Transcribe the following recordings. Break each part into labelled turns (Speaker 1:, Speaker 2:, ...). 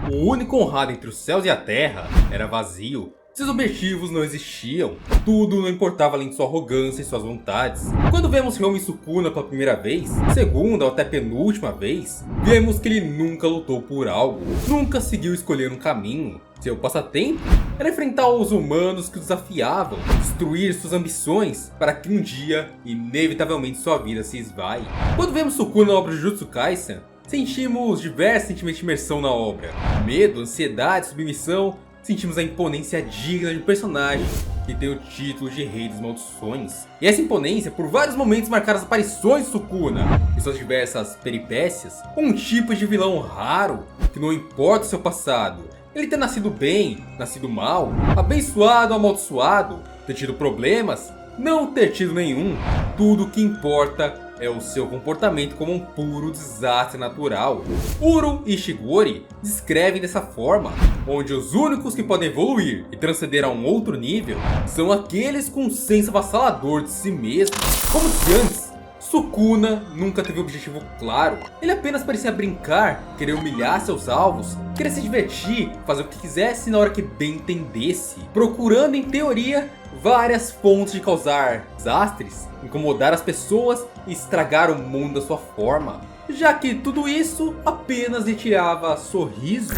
Speaker 1: o único honrado entre os céus e a terra, era vazio. Seus objetivos não existiam, tudo não importava além de sua arrogância e suas vontades. Quando vemos Ryomen Sukuna pela primeira vez, segunda ou até penúltima vez, vemos que ele nunca lutou por algo, nunca seguiu escolher um caminho. Seu passatempo era enfrentar os humanos que o desafiavam, destruir suas ambições para que um dia, inevitavelmente, sua vida se esvaie. Quando vemos Sukuna na obra de Jujutsu Kaisen, sentimos diversos sentimentos de imersão na obra. Medo, ansiedade, submissão. Sentimos a imponência digna de um personagem que tem o título de Rei das Maldições. E essa imponência, por vários momentos, marcaram as aparições de Sukuna e suas diversas peripécias. Um tipo de vilão raro, que não importa o seu passado, ele ter nascido bem, nascido mal, abençoado ou amaldiçoado, ter tido problemas, não ter tido nenhum. Tudo o que importa é o seu comportamento como um puro desastre natural. Uro e Ishigori descrevem dessa forma, onde os únicos que podem evoluir e transcender a um outro nível são aqueles com um senso avassalador de si mesmo. Como se antes, Sukuna nunca teve um objetivo claro. Ele apenas parecia brincar, querer humilhar seus alvos, querer se divertir, fazer o que quisesse na hora que bem entendesse, procurando em teoria várias fontes de causar desastres, incomodar as pessoas e estragar o mundo da sua forma, já que tudo isso apenas lhe tirava sorriso.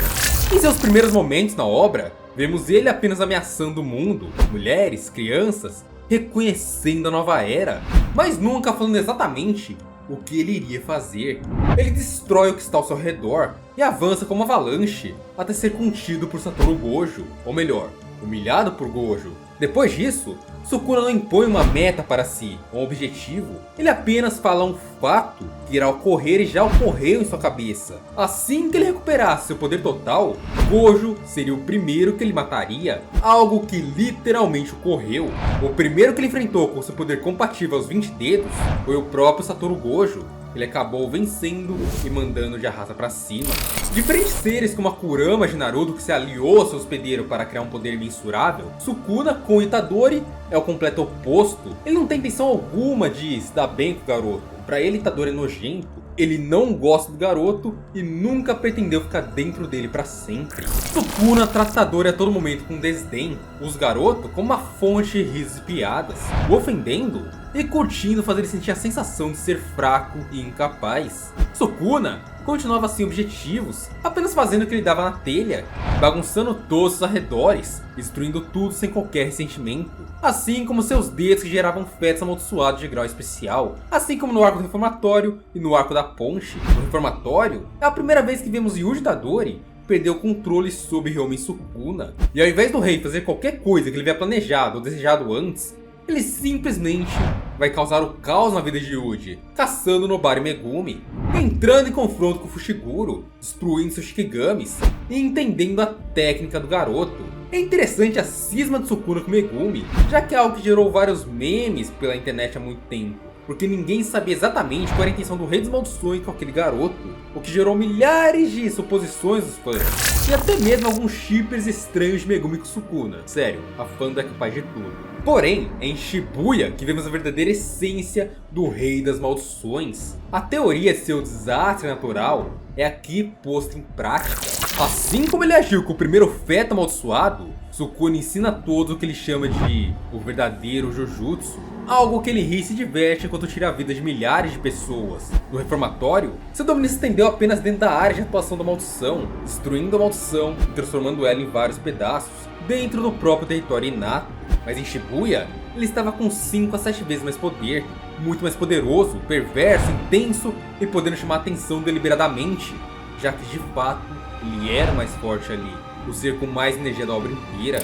Speaker 1: Em seus primeiros momentos na obra, vemos ele apenas ameaçando o mundo, mulheres, crianças, reconhecendo a nova era, mas nunca falando exatamente o que ele iria fazer. Ele destrói o que está ao seu redor e avança como uma avalanche até ser contido por Satoru Gojo, ou melhor, humilhado por Gojo. Depois disso, Sukuna não impõe uma meta para si, um objetivo. Ele apenas fala um fato que irá ocorrer e já ocorreu em sua cabeça. Assim que ele recuperasse seu poder total, Gojo seria o primeiro que ele mataria, algo que literalmente ocorreu. O primeiro que ele enfrentou com seu poder compatível aos 20 dedos foi o próprio Satoru Gojo. Ele acabou vencendo e mandando de arrasta pra cima. Diferentes seres como a Kurama de Naruto, que se aliou ao seu hospedeiro para criar um poder imensurável, Sukuna com o Itadori é o completo oposto. Ele não tem intenção alguma de se dar bem com o garoto. Para ele, Itadori é nojento. Ele não gosta do garoto e nunca pretendeu ficar dentro dele para sempre. Sukuna trata Itadori a todo momento com desdém. Usa o garoto como uma fonte de risos e piadas, o ofendendo e curtindo fazer ele sentir a sensação de ser fraco e incapaz. Sukuna continuava sem objetivos, apenas fazendo o que ele dava na telha, bagunçando todos os arredores, destruindo tudo sem qualquer ressentimento. Assim como seus dedos que geravam fetos amaldiçoados de grau especial, assim como no arco do Reformatório e no arco da ponte. No Reformatório, é a primeira vez que vemos Yuji Itadori perder o controle sobre Ryomen Sukuna. E ao invés do rei fazer qualquer coisa que ele havia planejado ou desejado antes, ele simplesmente vai causar o caos na vida de Yuji, caçando Nobara e Megumi, entrando em confronto com Fushiguro, destruindo seus Shikigamis e entendendo a técnica do garoto. É interessante a cisma de Sukuna com Megumi, já que é algo que gerou vários memes pela internet há muito tempo, porque ninguém sabia exatamente qual era a intenção do Rei das Maldições com aquele garoto, o que gerou milhares de suposições dos fãs, e até mesmo alguns shippers estranhos de Megumi com Sukuna. Sério, a fandom é capaz de tudo. Porém, é em Shibuya que vemos a verdadeira essência do Rei das Maldições. A teoria de seu desastre natural é aqui posta em prática. Assim como ele agiu com o primeiro feto amaldiçoado, Sukuna ensina a todos o que ele chama de o verdadeiro Jujutsu, algo que ele ri e se diverte enquanto tira a vida de milhares de pessoas. No Reformatório, seu domínio se estendeu apenas dentro da área de atuação da maldição, destruindo a maldição e transformando ela em vários pedaços, dentro do próprio território inato. Mas em Shibuya, ele estava com 5 a 7 vezes mais poder, muito mais poderoso, perverso, intenso e podendo chamar a atenção deliberadamente, já que de fato ele era o mais forte ali, o ser com mais energia da obra inteira.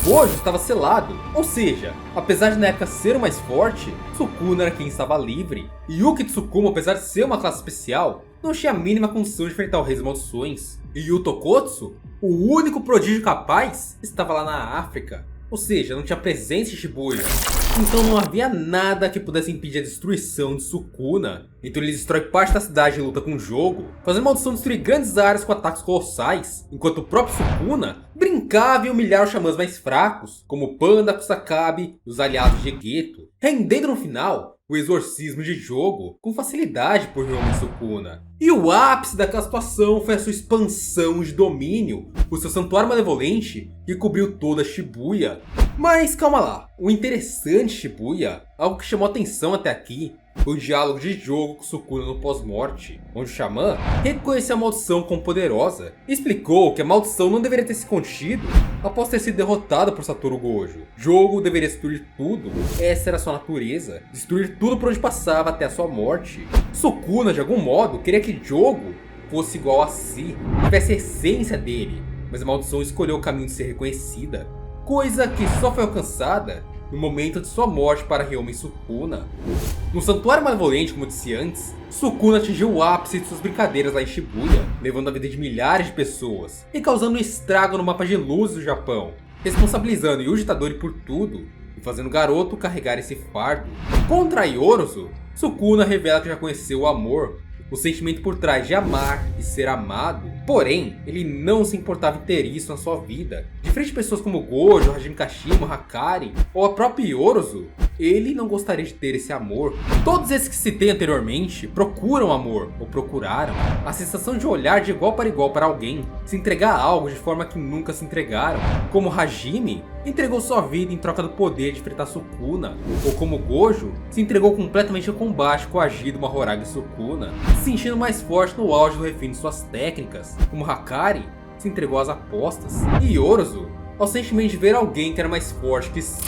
Speaker 1: Gojo estava selado, ou seja, apesar de na época ser o mais forte, Sukuna era quem estava livre. E Yuki Tsukuma, apesar de ser uma classe especial, não tinha a mínima condição de enfrentar o Rei das Maldições. E Yu Tokotsu, o único prodígio capaz, estava lá na África. Ou seja, não tinha presença em Shibuya. Então não havia nada que pudesse impedir a destruição de Sukuna. Então ele destrói parte da cidade em luta com o jogo, fazendo a maldição destruir grandes áreas com ataques colossais, enquanto o próprio Sukuna brincava em humilhar os xamãs mais fracos, como Panda, Kusakabe e os aliados de Geto, rendendo no final o exorcismo de Jogo com facilidade por Ryomen Sukuna. E o ápice daquela situação foi a sua expansão de domínio, o seu santuário malevolente que cobriu toda Shibuya. Mas calma lá, o interessante de Shibuya, algo que chamou atenção até aqui, foi o diálogo de Jogo com Sukuna no pós-morte, onde o xamã reconheceu a maldição como poderosa e explicou que a maldição não deveria ter se contido após ter sido derrotada por Satoru Gojo. Jogo deveria destruir tudo, essa era sua natureza, destruir tudo por onde passava até a sua morte. Sukuna, de algum modo, queria que Jogo fosse igual a si, tivesse a essência dele, mas a maldição escolheu o caminho de ser reconhecida, coisa que só foi alcançada no momento de sua morte para Ryomen Sukuna. No Santuário Malevolente, como disse antes, Sukuna atingiu o ápice de suas brincadeiras lá em Shibuya, levando a vida de milhares de pessoas e causando um estrago no mapa de luzes do Japão, responsabilizando Yuji Itadori por tudo e fazendo o garoto carregar esse fardo. Contra Yorozu, Sukuna revela que já conheceu o amor, o sentimento por trás de amar e ser amado. Porém, ele não se importava em ter isso na sua vida. Diferente de pessoas como Gojo, Hajime Kashima, Hakari ou a própria Yorozu, ele não gostaria de ter esse amor. Todos esses que citei anteriormente procuram amor, ou procuraram. A sensação de olhar de igual para alguém, se entregar a algo de forma que nunca se entregaram. Como Hajime entregou sua vida em troca do poder de enfrentar Sukuna, ou como Gojo se entregou completamente ao combate coagido uma Hoaragi Sukuna, se sentindo mais forte no auge do refino de suas técnicas, como Hakari se entregou às apostas, e Yorozu ao sentimento de ver alguém que era mais forte que si.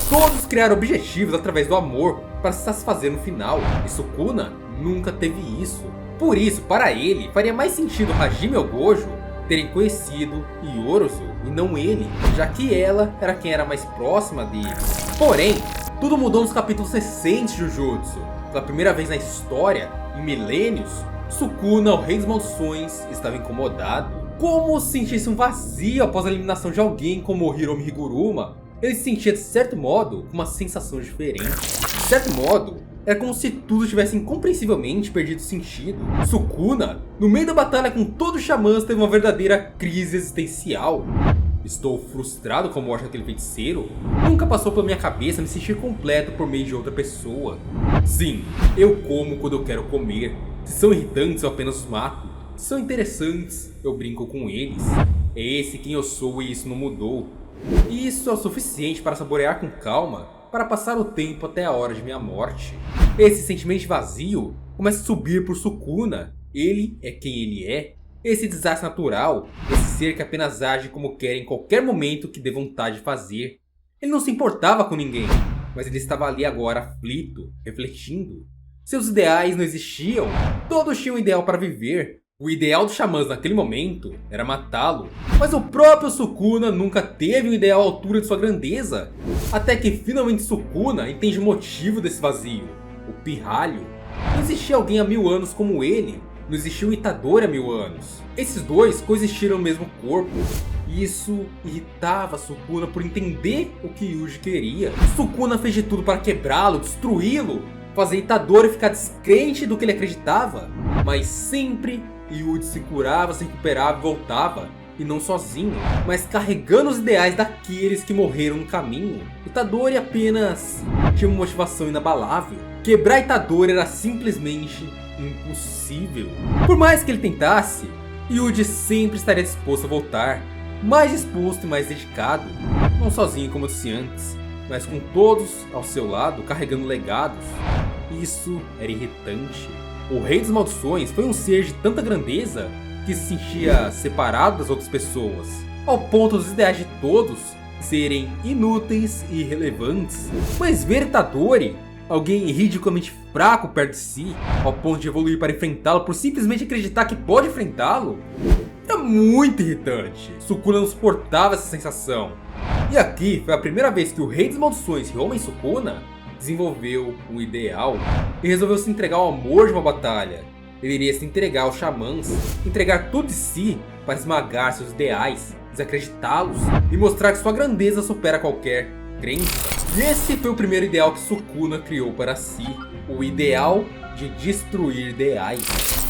Speaker 1: Todos criaram objetivos através do amor para se satisfazer no final, e Sukuna nunca teve isso. Por isso, para ele, faria mais sentido Hajime ou Gojo terem conhecido Yorozu e não ele, já que ela era quem era mais próxima dele. Porém, tudo mudou nos capítulos recentes de Jujutsu. Pela primeira vez na história, em milênios, Sukuna, o Rei das Maldições, estava incomodado. Como se sentisse um vazio após a eliminação de alguém como Hiromi Higuruma, ele se sentia de certo modo com uma sensação diferente. De certo modo, era como se tudo tivesse incompreensivelmente perdido sentido. Sukuna, no meio da batalha com todos os xamãs, teve uma verdadeira crise existencial. Estou frustrado com a morte daquele feiticeiro? Nunca passou pela minha cabeça me sentir completo por meio de outra pessoa. Sim, eu como quando eu quero comer. Se são irritantes, eu apenas os mato. Se são interessantes, eu brinco com eles. É esse quem eu sou e isso não mudou. E isso é o suficiente para saborear com calma, para passar o tempo até a hora de minha morte. Esse sentimento de vazio começa a subir por Sukuna. Ele é quem ele é. Esse desastre natural, esse ser que apenas age como quer em qualquer momento que dê vontade de fazer. Ele não se importava com ninguém, mas ele estava ali agora aflito, refletindo. Seus ideais não existiam, todos tinham um ideal para viver. O ideal dos xamãs naquele momento era matá-lo, mas o próprio Sukuna nunca teve um ideal à altura de sua grandeza. Até que finalmente Sukuna entende o motivo desse vazio, o pirralho. Não existia alguém há 1000 anos como ele, não existiu um Itadori há 1000 anos. Esses dois coexistiram no mesmo corpo. Isso irritava Sukuna por entender o que Yuji queria. Sukuna fez de tudo para quebrá-lo, destruí-lo, fazer Itadori ficar descrente do que ele acreditava. Mas sempre Yuji se curava, se recuperava e voltava. E não sozinho, mas carregando os ideais daqueles que morreram no caminho. Itadori apenas tinha uma motivação inabalável. Quebrar Itadori era simplesmente impossível. Por mais que ele tentasse, Yuji sempre estaria disposto a voltar. Mais disposto e mais dedicado. Não sozinho como eu disse antes, mas com todos ao seu lado carregando legados. Isso era irritante. O Rei das Maldições foi um ser de tanta grandeza que se sentia separado das outras pessoas, ao ponto dos ideais de todos serem inúteis e irrelevantes. Mas ver Itadori, alguém ridiculamente fraco perto de si, ao ponto de evoluir para enfrentá-lo por simplesmente acreditar que pode enfrentá-lo, é muito irritante. Sukuna não suportava essa sensação. E aqui foi a primeira vez que o Rei das Maldições, Ryomen Sukuna, desenvolveu um ideal e resolveu se entregar ao amor de uma batalha. Ele iria se entregar aos xamãs, entregar tudo de si para esmagar seus ideais, desacreditá-los e mostrar que sua grandeza supera qualquer crença. E esse foi o primeiro ideal que Sukuna criou para si, o ideal de destruir ideais.